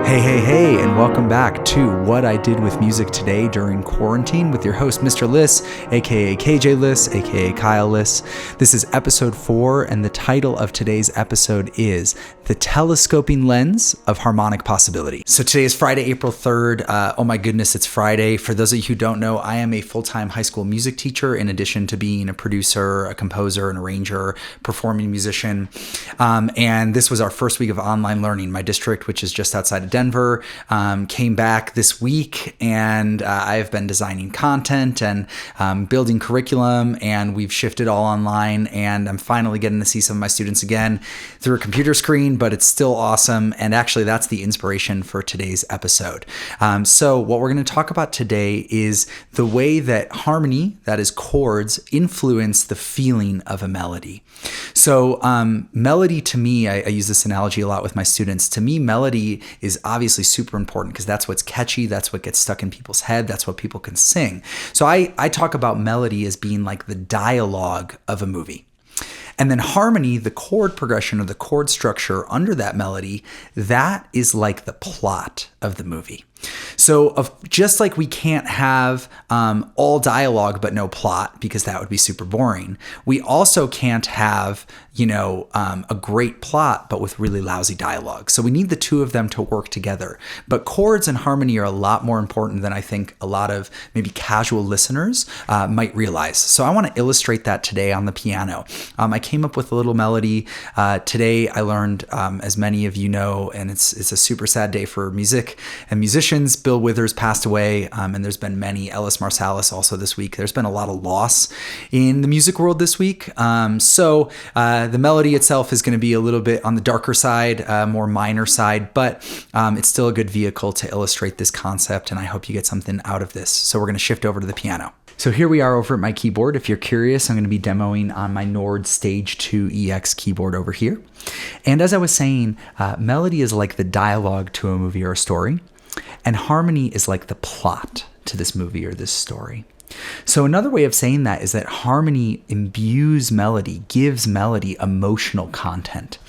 Hey, and welcome back to What I Did with Music Today During Quarantine with your host, Mr. Liss, aka KJ Liss, aka Kyle Liss. This is episode 4, and the title of today's episode is The Telescoping Lens of Harmonic Possibility. So today is Friday, April 3rd. Oh my goodness, it's Friday. For those of you who don't know, I am a full-time high school music teacher in addition to being a producer, a composer, an arranger, performing musician. And this was our first week of online learning. My district, which is just outside of Denver, came back this week, and I've been designing content and building curriculum, and we've shifted all online, and I'm finally getting to see some of my students again through a computer screen, but it's still awesome. And actually, that's the inspiration for today's episode. So what we're going to talk about today is the way that harmony, that is chords, influence the feeling of a melody. So melody, to me, I use this analogy a lot with my students. To me, melody is obviously super important because that's what's catchy, that's what gets stuck in people's head, that's what people can sing. So I talk about melody as being like the dialogue of a movie. And then harmony, the chord progression or the chord structure under that melody, that is like the plot of the movie. So just like we can't have all dialogue but no plot, because that would be super boring, we also can't have, a great plot but with really lousy dialogue. So we need the two of them to work together. But chords and harmony are a lot more important than I think a lot of maybe casual listeners might realize. So I want to illustrate that today on the piano. I came up with a little melody. Today I learned, as many of you know, and it's a super sad day for music and musicians. Bill Withers passed away, and there's been many. Ellis Marsalis also this week. There's been a lot of loss in the music world this week. So the melody itself is going to be a little bit on the darker side, more minor side, but it's still a good vehicle to illustrate this concept, and I hope you get something out of this. So we're going to shift over to the piano. So here we are over at my keyboard. If you're curious, I'm going to be demoing on my Nord Stage 2 EX keyboard over here. And as I was saying, melody is like the dialogue to a movie or a story, and harmony is like the plot to this movie or this story. So another way of saying that is that harmony imbues melody, gives melody emotional content.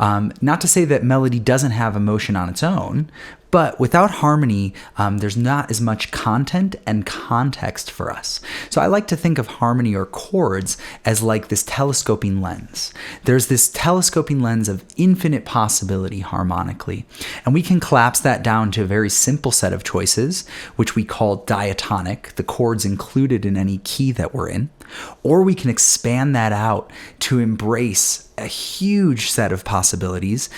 Not to say that melody doesn't have emotion on its own, but without harmony, there's not as much content and context for us. So I like to think of harmony or chords as like this telescoping lens. There's this telescoping lens of infinite possibility harmonically. And we can collapse that down to a very simple set of choices, which we call diatonic, the chords included in any key that we're in. Or we can expand that out to embrace a huge set of possibilities,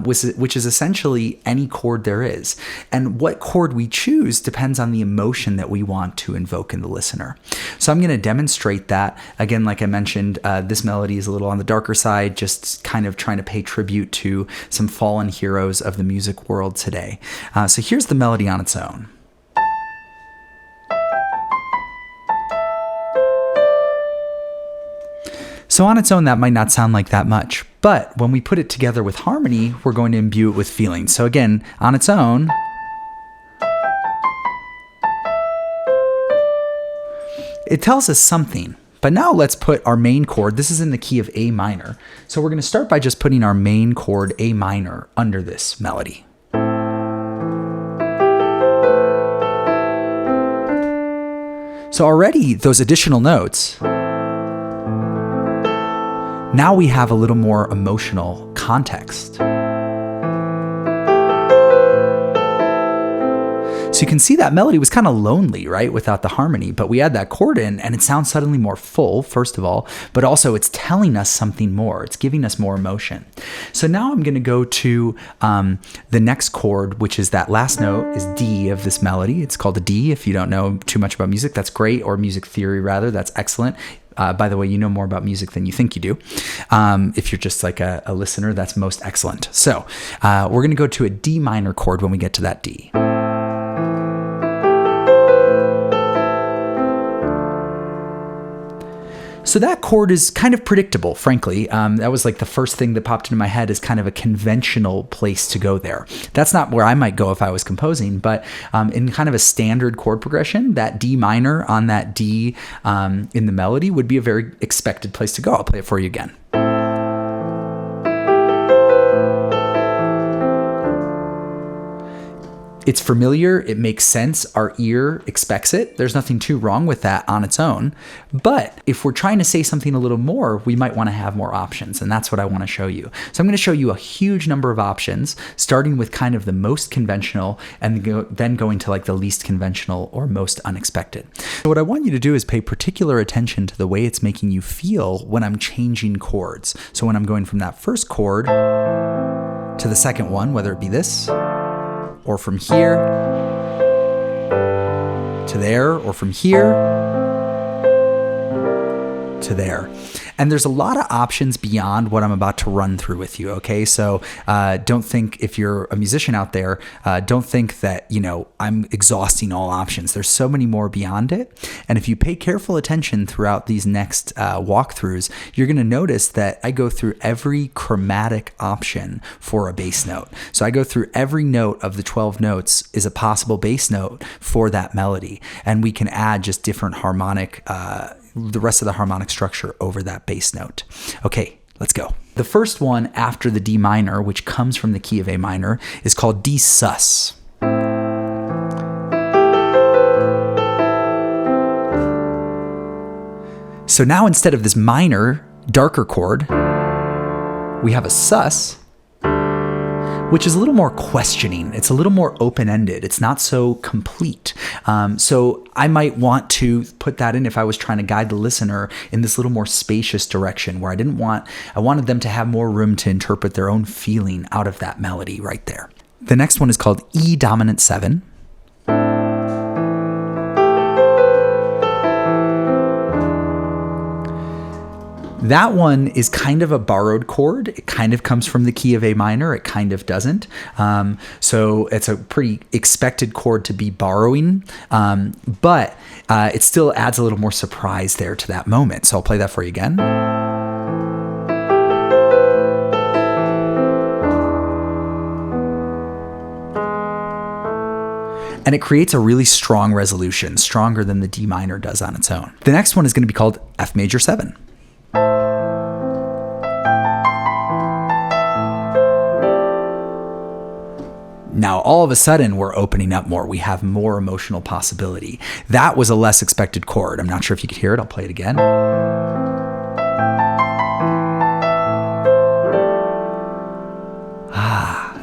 which is essentially any chord there is. And what chord we choose depends on the emotion that we want to invoke in the listener. So I'm going to demonstrate that. Again, like I mentioned, this melody is a little on the darker side, just kind of trying to pay tribute to some fallen heroes of the music world today. So here's the melody on its own. So on its own, that might not sound like that much, but when we put it together with harmony, we're going to imbue it with feeling. So again, on its own, it tells us something. But now let's put our main chord. This is in the key of A minor. So we're going to start by just putting our main chord, A minor, under this melody. So already those additional notes, now we have a little more emotional context. So you can see that melody was kind of lonely, right, without the harmony, but we add that chord in and it sounds suddenly more full, first of all, but also it's telling us something more. It's giving us more emotion. So now I'm going to go to the next chord, which is that last note is D of this melody. It's called a D. If you don't know too much about music, that's great, or music theory rather, that's excellent. By the way, you know more about music than you think you do. If you're just like a listener, that's most excellent. So we're going to go to a D minor chord when we get to that D. So that chord is kind of predictable, frankly. That was like the first thing that popped into my head as kind of a conventional place to go there. That's not where I might go if I was composing, but in kind of a standard chord progression, that D minor on that D in the melody would be a very expected place to go. I'll play it for you again. It's familiar, it makes sense, our ear expects it. There's nothing too wrong with that on its own. But if we're trying to say something a little more, we might want to have more options, and that's what I want to show you. So I'm going to show you a huge number of options, starting with kind of the most conventional and then going to like the least conventional or most unexpected. So what I want you to do is pay particular attention to the way it's making you feel when I'm changing chords. So when I'm going from that first chord to the second one, whether it be this, or from here to there, or from here to there. And there's a lot of options beyond what I'm about to run through with you, okay? So don't think, if you're a musician out there, don't think that, I'm exhausting all options. There's so many more beyond it. And if you pay careful attention throughout these next walkthroughs, you're gonna notice that I go through every chromatic option for a bass note. So I go through every note of the 12 notes is a possible bass note for that melody. And we can add just different harmonic, the rest of the harmonic structure over that bass note. Okay, let's go. The first one after the D minor, which comes from the key of A minor, is called D sus. So now instead of this minor, darker chord, we have a sus, which is a little more questioning. It's a little more open-ended. It's not so complete. So I might want to put that in if I was trying to guide the listener in this little more spacious direction where I wanted them to have more room to interpret their own feeling out of that melody right there. The next one is called E dominant 7. That one is kind of a borrowed chord. It kind of comes from the key of A minor. It kind of doesn't. So it's a pretty expected chord to be borrowing, but it still adds a little more surprise there to that moment. So I'll play that for you again. And it creates a really strong resolution, stronger than the D minor does on its own. The next one is going to be called F major 7. Now, all of a sudden, we're opening up more. We have more emotional possibility. That was a less expected chord. I'm not sure if you could hear it. I'll play it again.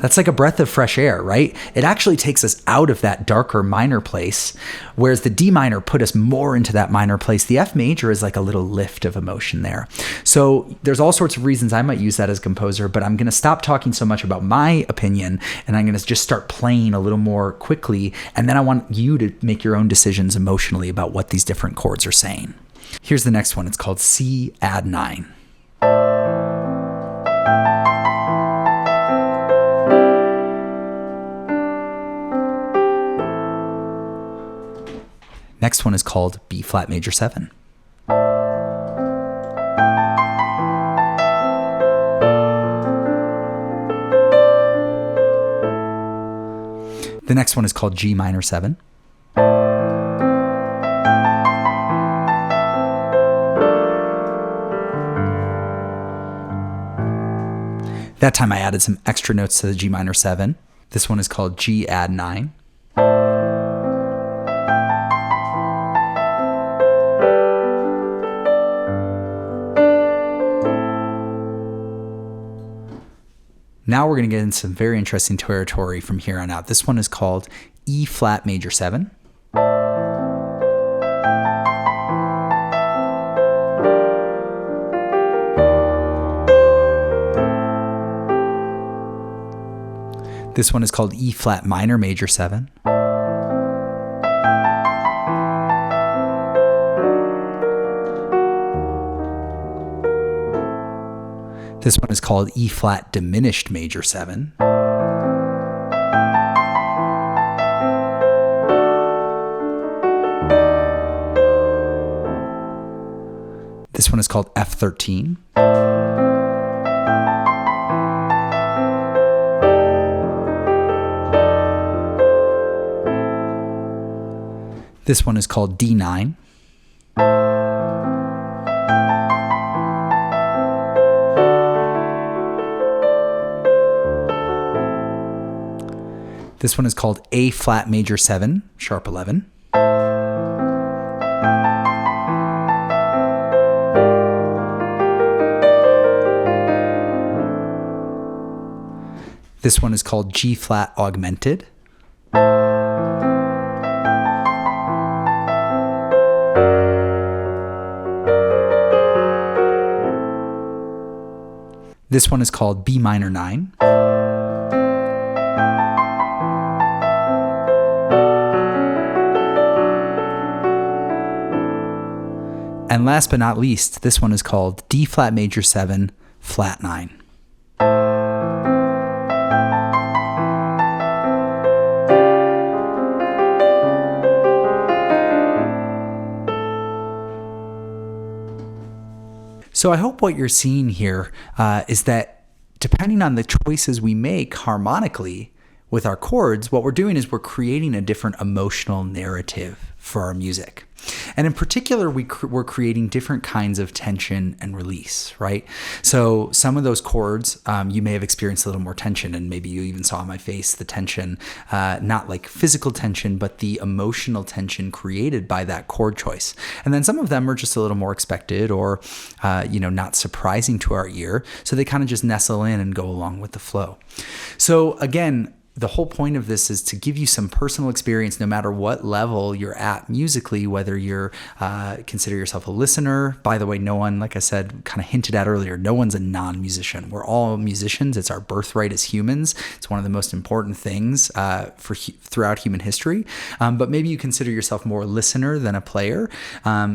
That's like a breath of fresh air, right? It actually takes us out of that darker minor place, whereas the D minor put us more into that minor place. The F major is like a little lift of emotion there. So there's all sorts of reasons I might use that as a composer, but I'm going to stop talking so much about my opinion, and I'm going to just start playing a little more quickly, and then I want you to make your own decisions emotionally about what these different chords are saying. Here's the next one. It's called C add 9. Next one is called B flat major 7. The next one is called G minor 7. That time I added some extra notes to the G minor 7. This one is called G add 9. Now we're going to get into some very interesting territory from here on out. This one is called E flat major 7. This one is called E flat minor major 7. This one is called E flat diminished major 7. This one is called F13. This one is called D9. This one is called A flat major 7, sharp 11. This one is called G flat augmented. This one is called B minor 9. And last but not least, this one is called D flat major 7, flat 9. So I hope what you're seeing here is that depending on the choices we make harmonically with our chords, what we're doing is we're creating a different emotional narrative for our music. And in particular, we're creating different kinds of tension and release, right? So some of those chords, you may have experienced a little more tension, and maybe you even saw on my face the tension, not like physical tension, but the emotional tension created by that chord choice. And then some of them are just a little more expected or, not surprising to our ear. So they kind of just nestle in and go along with the flow. So again, the whole point of this is to give you some personal experience no matter what level you're at musically, whether you're consider yourself a listener. By the way, no one, like I said, kind of hinted at earlier, no one's a non-musician. We're all musicians. It's our birthright as humans. It's one of the most important things throughout human history. But maybe you consider yourself more a listener than a player.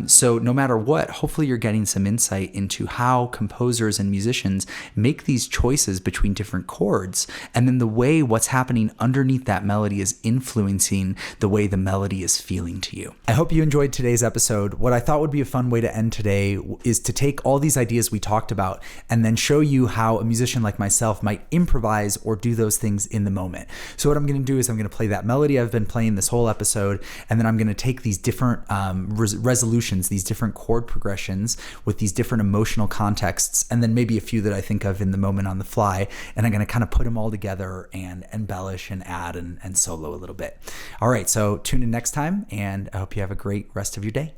So no matter what, hopefully you're getting some insight into how composers and musicians make these choices between different chords, and then the way what's happening underneath that melody is influencing the way the melody is feeling to you. I hope you enjoyed today's episode. What I thought would be a fun way to end today is to take all these ideas we talked about and then show you how a musician like myself might improvise or do those things in the moment. So what I'm going to do is I'm going to play that melody I've been playing this whole episode, and then I'm going to take these different resolutions, these different chord progressions with these different emotional contexts, and then maybe a few that I think of in the moment on the fly, and I'm going to kind of put them all together and embellish and add and solo a little bit. All right, so tune in next time, and I hope you have a great rest of your day.